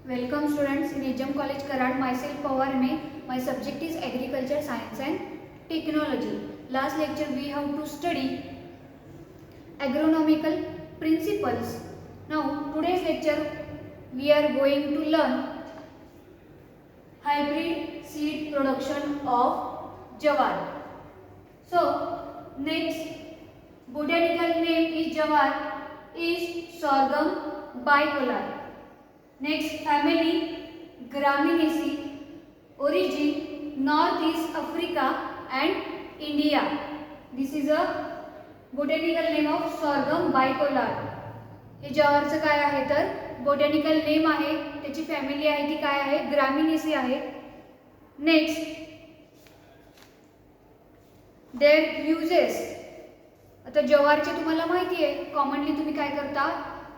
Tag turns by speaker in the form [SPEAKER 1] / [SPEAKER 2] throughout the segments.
[SPEAKER 1] Welcome students in HM College Karad. Myself Pawar MA. My subject is Agriculture Science and Technology. Last lecture we have to study agronomical principles. Now today's lecture we are going to learn hybrid seed production of jawar. So next botanical name is jawar is sorghum bicolor. Next family Gramineaceae, origin Northeast Africa and India. This is a botanical name of sorghum bicolor. हे जवारचं काय आहे तर botanical name आहे, त्याची family आहे ती काय आहे gramineae आहे. Next their uses. आता जवारचे तुम्हाला माहिती आहे, कॉमनली तुम्ही काय करता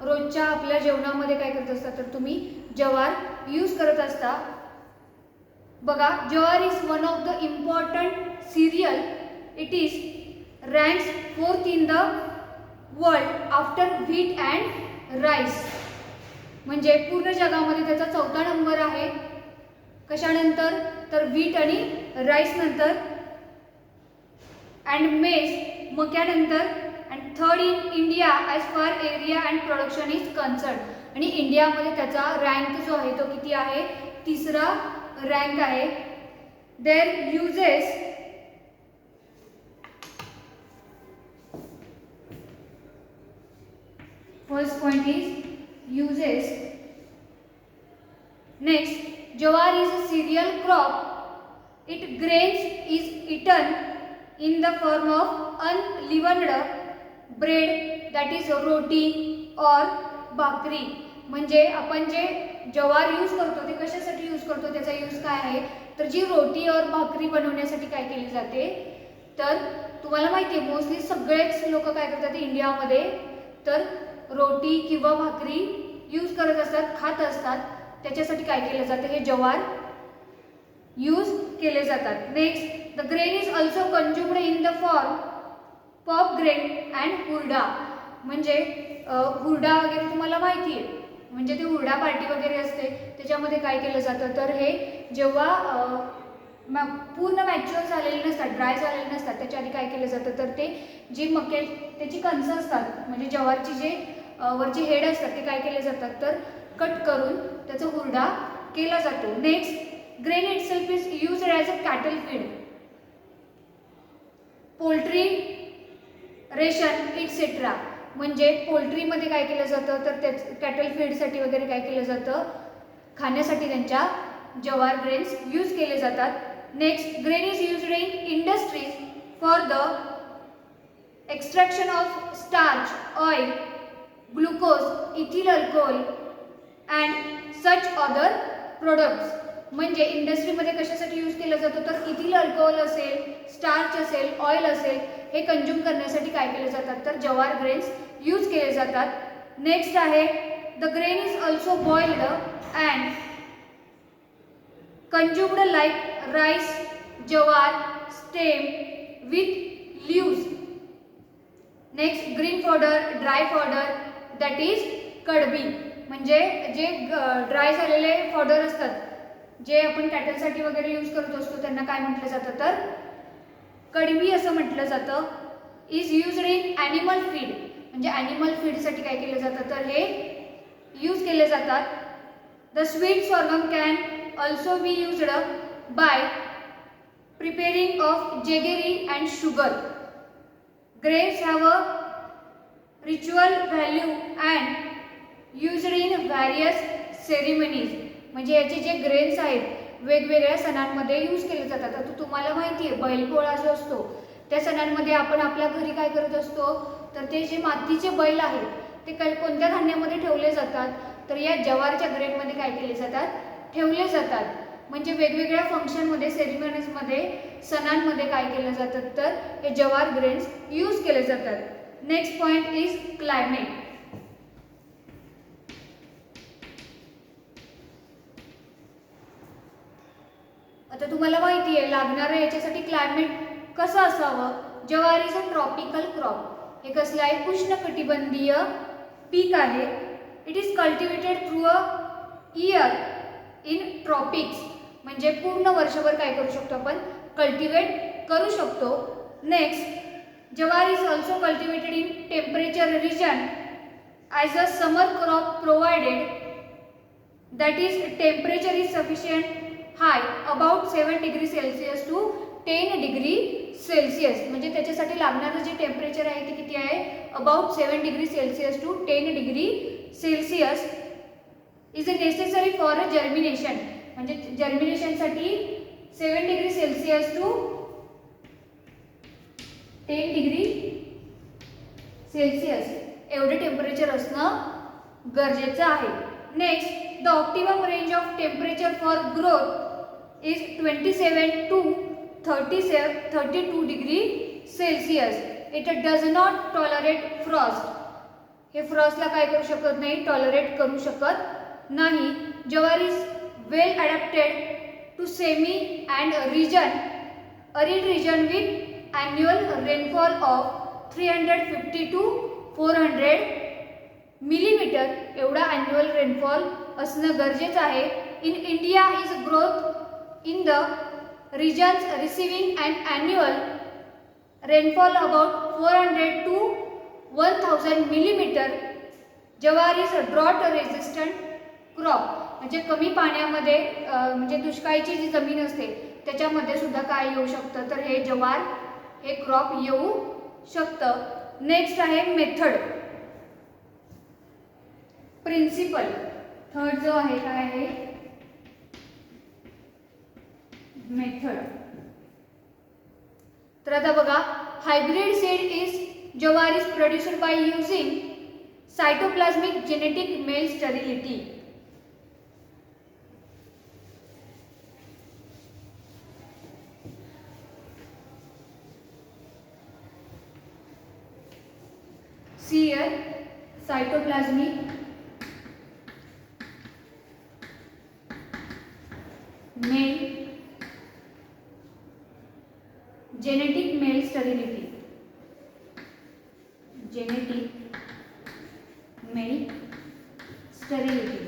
[SPEAKER 1] रोजच्या आपल्या जेवणामध्ये काय करत असता तर तुम्ही जवार यूज करत असता. बघा जवार is one of the important serial. It is ranks fourth in the world after wheat and rice. म्हणजे पूर्ण जगामध्ये त्याचा चौथा नंबर आहे. कशानंतर तर व्हीट आणि राईस नंतर, अँड मेज मक्यानंतर, and third in India as far area and production is concern. आणि इंडियामध्ये त्याचा रँक जो आहे तो किती आहे, तिसरा रँक आहे. Their uses first point is uses. Next jowar is a cereal crop. Its grains is eaten in the form of unleavened bread, that is roti or भाकरी. म्हणजे आपण जे जवार यूज करतो ते कशासाठी यूज करतो, त्याचा यूज काय आहे तर जी रोटी और भाकरी बनवण्यासाठी काय केली जाते. तर तुम्हाला माहिती आहे मोस्टली सगळेच लोक काय करतात इंडियामध्ये तर रोटी किंवा भाकरी यूज करत असतात, खात असतात. त्याच्यासाठी काय केलं जातं हे जवार यूज केले जातात. Next the grain is also consumed in the form pop grain and हुरडा. म्हणजे हुरडा वगैरे तुम्हाला माहिती आहे, म्हणजे ते हुरडा पार्टी वगैरे असते त्याच्यामध्ये काय केलं जातं तर हे जेव्हा पूर्ण मॅच्युअर झालेले नसतात, ड्राय झालेले नसतात, त्याच्या आधी काय केलं जातं तर ते जी मके त्याची कणसं असतात म्हणजे जवारची जे वरचे हेड असतात ते काय केले जातात तर कट करून त्याचा हुरडा केला जातो. Next grain itself is used as a cattle feed, poultry ration etcetera. म्हणजे पोल्ट्रीमध्ये काय केलं जातं तर त्या कॅटल फीडसाठी वगैरे काय केलं जातं खाण्यासाठी त्यांच्या जवार ग्रेन्स यूज केले जातात. Next grain is used in industries for the extraction of starch, oil, glucose, ethyl alcohol and such other products. म्हणजे इंडस्ट्रीमध्ये कशासाठी यूज केलं जातं तर इथिल अल्कोहोल असेल, स्टार्च असेल, ऑइल असेल, हे कंझ्युम करण्यासाठी काय केले जातात तर जवार ग्रेन्स यूज केले जातात. नेक्स्ट आहे the grain is also boiled and consumed like rice, jowar, stem with leaves. Next green fodder, dry fodder, that is कडबी. म्हणजे जे ड्राय झालेले फॉडर असतात जे आपण कॅटलसाठी वगैरे यूज करत असतो त्यांना काय म्हटलं जातं तर कडबी असं म्हटलं जातं. Is used in animal feed. म्हणजे ॲनिमल फीडसाठी काय केलं जातं तर हे यूज केले जातात. The sweet sorghum can also be used by preparing of jaggery and sugar. Grains have a ritual value and used in various ceremonies. म्हणजे याचे जे ग्रेन्स आहेत वेगवेगळ्या सणांमध्ये यूज केले जातात. आता तुम्हाला माहिती आहे बैलपोळा जो असतो त्या सणांमध्ये आपण आपल्या घरी काय करत असतो तर ते जे मातीचे बैल आहेत ते कोणत्या धान्यामध्ये ठेवले जातात तर या जवारच्या ग्रेनमध्ये काय केले जातात ठेवले जातात. म्हणजे वेगवेगळ्या फंक्शनमध्ये सेरेमनीजमध्ये सणांमध्ये काय केलं जातं तर हे जवार ग्रेन्स यूज केले जातात. Next point is climate. आता तुम्हाला माहिती आहे लागणारं याच्यासाठी क्लायमेट कसं असावं. जवार इज अ ट्रॉपिकल क्रॉप. हे कसलं आहे उष्णकटिबंधीय पीक आहे. It is cultivated through a year in tropics म्हणजे पूर्ण वर्षभर काय करू शकतो आपण कल्टिवेट करू शकतो. Next jowar is also cultivated in temperature region as a summer crop provided that is temperature is sufficient high about 7 degree Celsius to 10 degree Celsius म्हणजे त्याच्यासाठी लागणारं जे टेम्परेचर आहे ते किती आहे about 7 degree Celsius to 10 degree Celsius is a necessary for a germination म्हणजे जर्मिनेशनसाठी 7 डिग्री सेल्सिअस टू 10 डिग्री सेल्सिअस एवढे टेम्परेचर असणं गरजेचं आहे. Next the optimum range of temperature for growth is 27 to 32 degree Celsius. It does not tolerate frost. हे फ्रॉस्टला काय करू शकत नाही टॉलरेट करू शकत नाही. Jowar is well adapted to semi and arid region with annual rainfall of 350 to 400 millimetre एवढा ॲन्युअल रेनफॉल असणं गरजेचं आहे. In India is growth in the regions receiving an annual rainfall about 400 to 1000 millimeter. Jawar is a drought resistant crop म्हणजे कमी पाण्यामध्ये म्हणजे दुष्काळीची जी जमीन असते त्याच्यामध्ये सुद्धा काय येऊ शकतं तर हे जवार हे क्रॉप येऊ शकतं. नेक्स्ट आहे मेथड प्रिन्सिपल. थर्ड जो आहे काय आहे मेथड. तर आता बघा hybrid seed is jowar is produced by using cytoplasmic genetic male sterility. See here cytoplasmic male genetic male sterility. Genetic male sterility.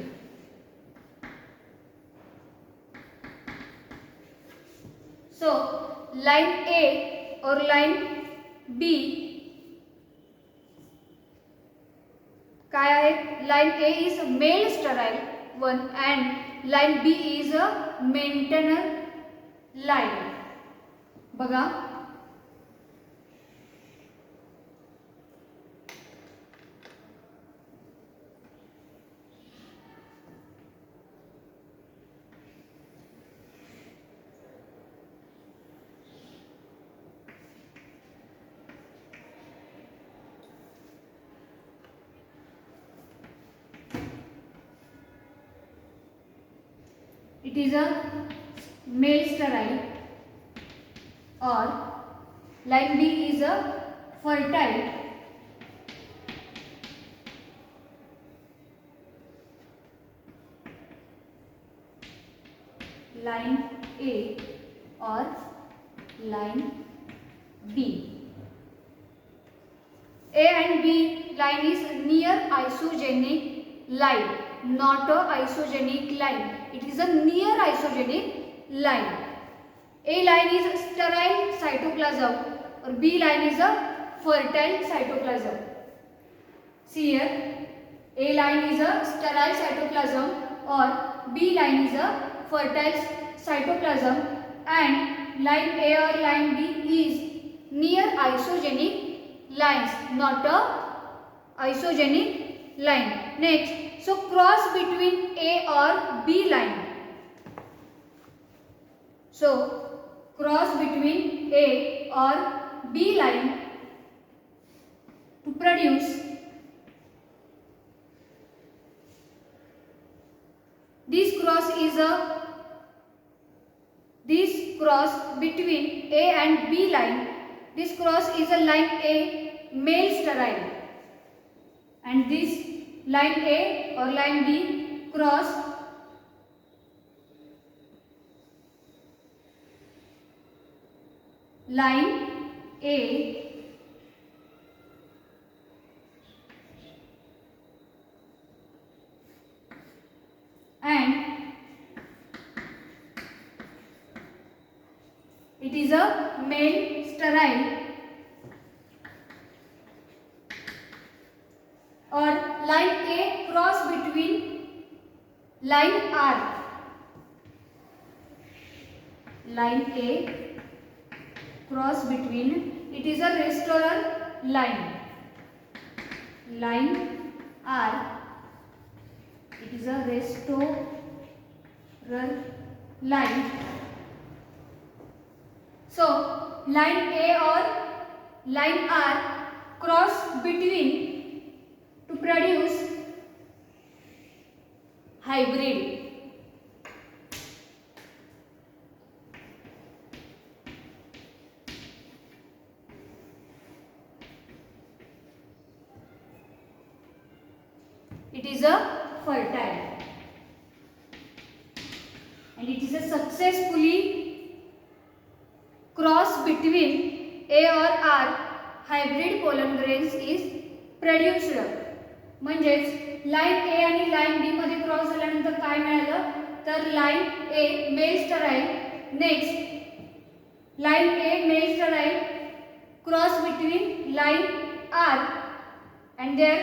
[SPEAKER 1] So line A or line B काय आहे line A is male Sterlite 1 and line B is a maintainer line. बघा it is a male sterile or line B is a fertile line A or line B. A and B line is near isogenic line, not a isogenic line. It is a near isogenic line. A line is a sterile cytoplasm or B line is a fertile cytoplasm. See here, A line is a sterile cytoplasm or B line is a fertile cytoplasm and line A or line B is near isogenic lines, not a isogenic line. Next, so cross between A or B line. So cross between A or B line to produce this cross between A and B line. This cross is a line A male sterile and this line A or line B cross line A and it is a male sterile, or line A cross between line R. Line A cross between, it is a restorer line. Line R, it is a restorer line. So line A or line R cross between to produce hybrid. It is a fertile, and it is a successfully cross between A or R hybrid pollen grains is produced. म्हणजेच line A आणि line B मध्ये cross झाल्यानंतर काय मिळालं तर line A male sterile, next line A male sterile cross between line R and their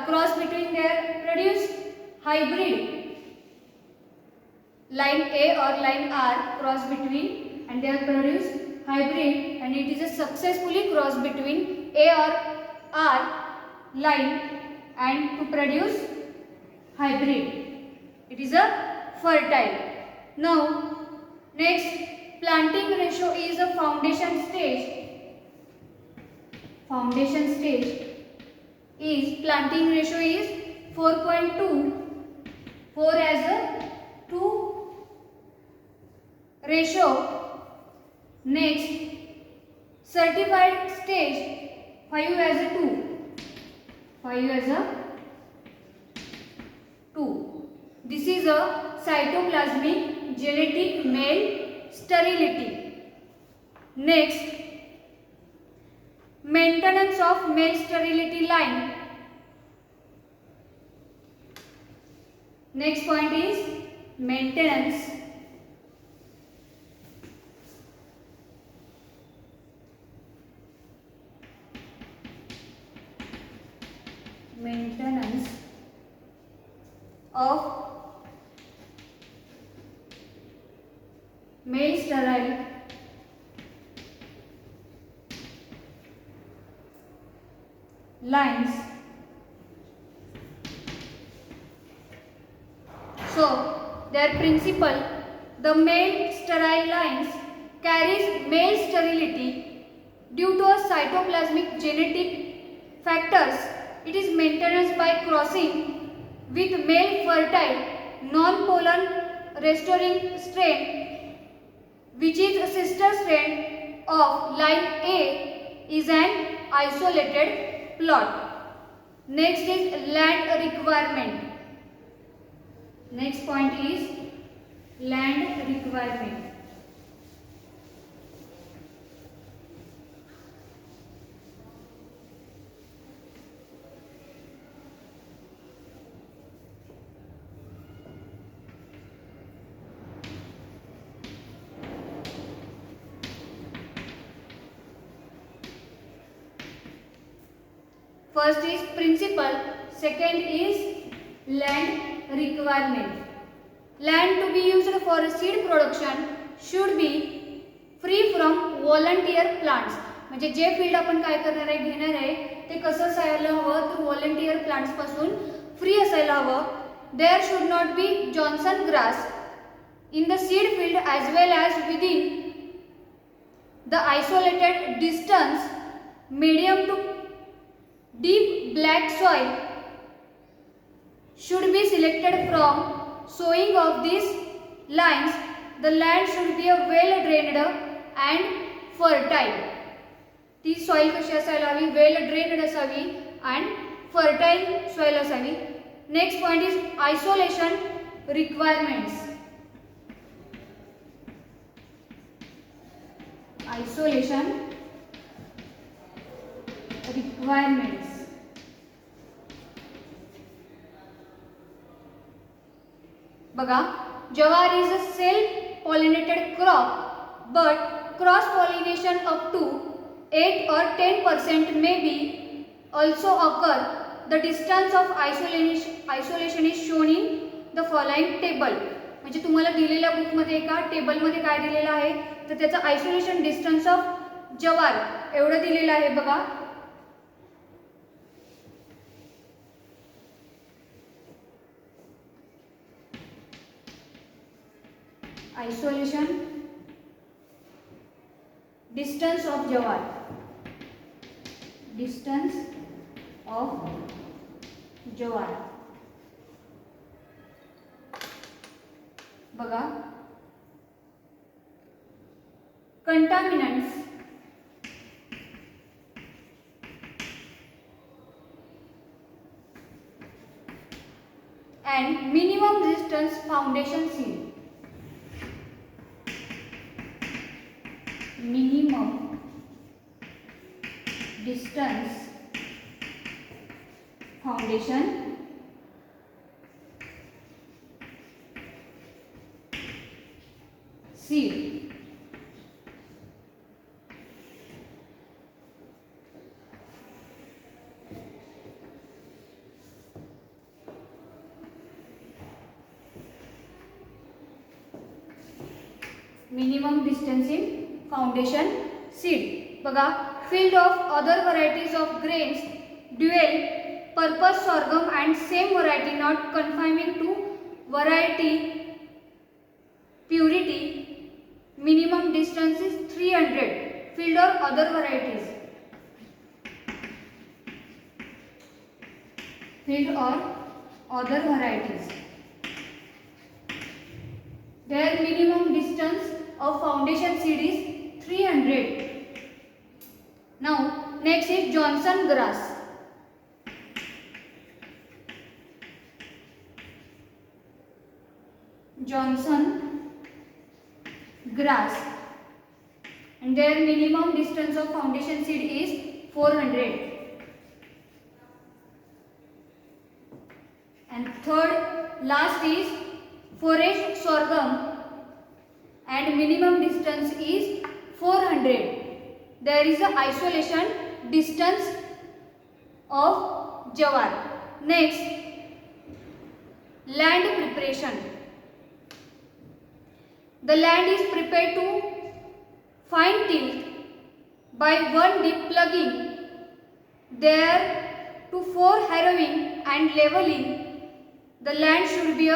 [SPEAKER 1] cross between their produce hybrid. Line A or line R cross between and they are produce hybrid, and it is a successfully cross between A or R line and to produce hybrid. It is a fertile. Now next, planting ratio is a foundation stage. Foundation stage is planting ratio is 4.2, 4 as a 2 ratio. Next, certified stage 5 as a 2, 5 as a 2. This is a cytoplasmic genetic male sterility. Next, maintenance of male sterility line. Next point is maintenance. Maintenance of male sterile lines. So their principle, the male sterile lines carries male sterility due to a cytoplasmic genetic factors. It is maintenance by crossing with male fertile non-pollen restoring strain, which is a sister strain of line A, is an isolated plot. Next is land requirement. Next point is land requirement. First is principle, second is land requirement. Land to be used for seed production should be free from volunteer plants. म्हणजे जे field आपण काय करणार आहे घेणार आहे ते कसं असायला हवं तर व्हॉलंटियर प्लांट्स पासून फ्री असायला हवं. There should not be Johnson grass in the seed field as well as within the isolated distance. Medium to deep black soil should be selected from sowing of these lines. The land should be a well drained and fertile. ती soil कशी असायला हवी, well drained असावी and fertile soil असावी. Next point is isolation requirements. Isolation requirements. बघा, jawar is a self pollinated crop but cross pollination up to 8 or 10% may be also occur. The distance of isolation is shown in the following table. म्हणजे तुम्हाला दिलेल्या बुकमध्ये एका टेबलमध्ये काय दिलेलं आहे तर त्याचं आयसोलेशन डिस्टन्स ऑफ जवार एवढं दिलेलं आहे बघा. आयसोलेशन डिस्टन्स ऑफ जवार, डिस्टन्स ऑफ जवार बघा. कंटामिनंट्स and minimum resistance foundation seed. Minimum distance foundation seed. Minimum distance in foundation seed. बघा. Field of other varieties of grains, dual purpose sorghum and same variety not confining to variety purity. Minimum distance is 300. Field or other varieties. Field or other varieties. Their minimum distance of foundation seed is 300. Now next is Johnson grass. Johnson grass and their minimum distance of foundation seed is 400. And third last is forage sorghum and minimum distance is 400. There is a isolation distance of jawar. Next, land preparation. The land is prepared to fine tilt by one deep plugging there to 4 harrowing and leveling. The land should be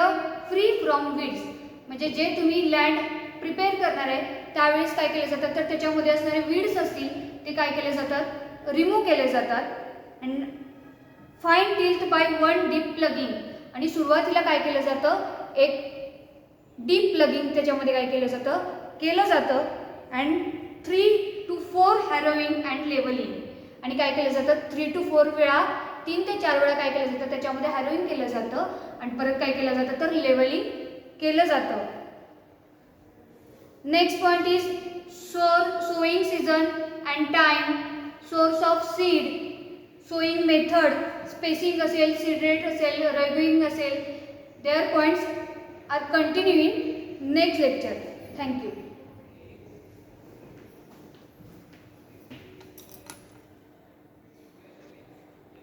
[SPEAKER 1] free from weeds. म्हणजे जे तुम्ही land prepare करणार आहे त्यावेळेस काय केले जातात तर त्याच्यामध्ये असणारे वीड्स असतील ते काय केले जातात रिमूव्ह केले जातात. And fine tilt by one deep plugging आणि सुरुवातीला काय केलं जातं एक डीप प्लगिंग त्याच्यामध्ये काय केलं जातं अँड 3 to 4 हॅरोविंग अँड लेवलिंग आणि काय केलं जातं 3 to 4 वेळा 3 ते 4 वेळा काय केलं जातं त्याच्यामध्ये हॅरोविंग केलं जातं आणि परत काय केलं जातं तर लेवलिंग केलं जातं. Next point is sowing season and time, source of seed, sowing method, spacing असेल, सीड रेट असेल, रेग्युइंग असेल. There points are continue in next lecture. Thank you.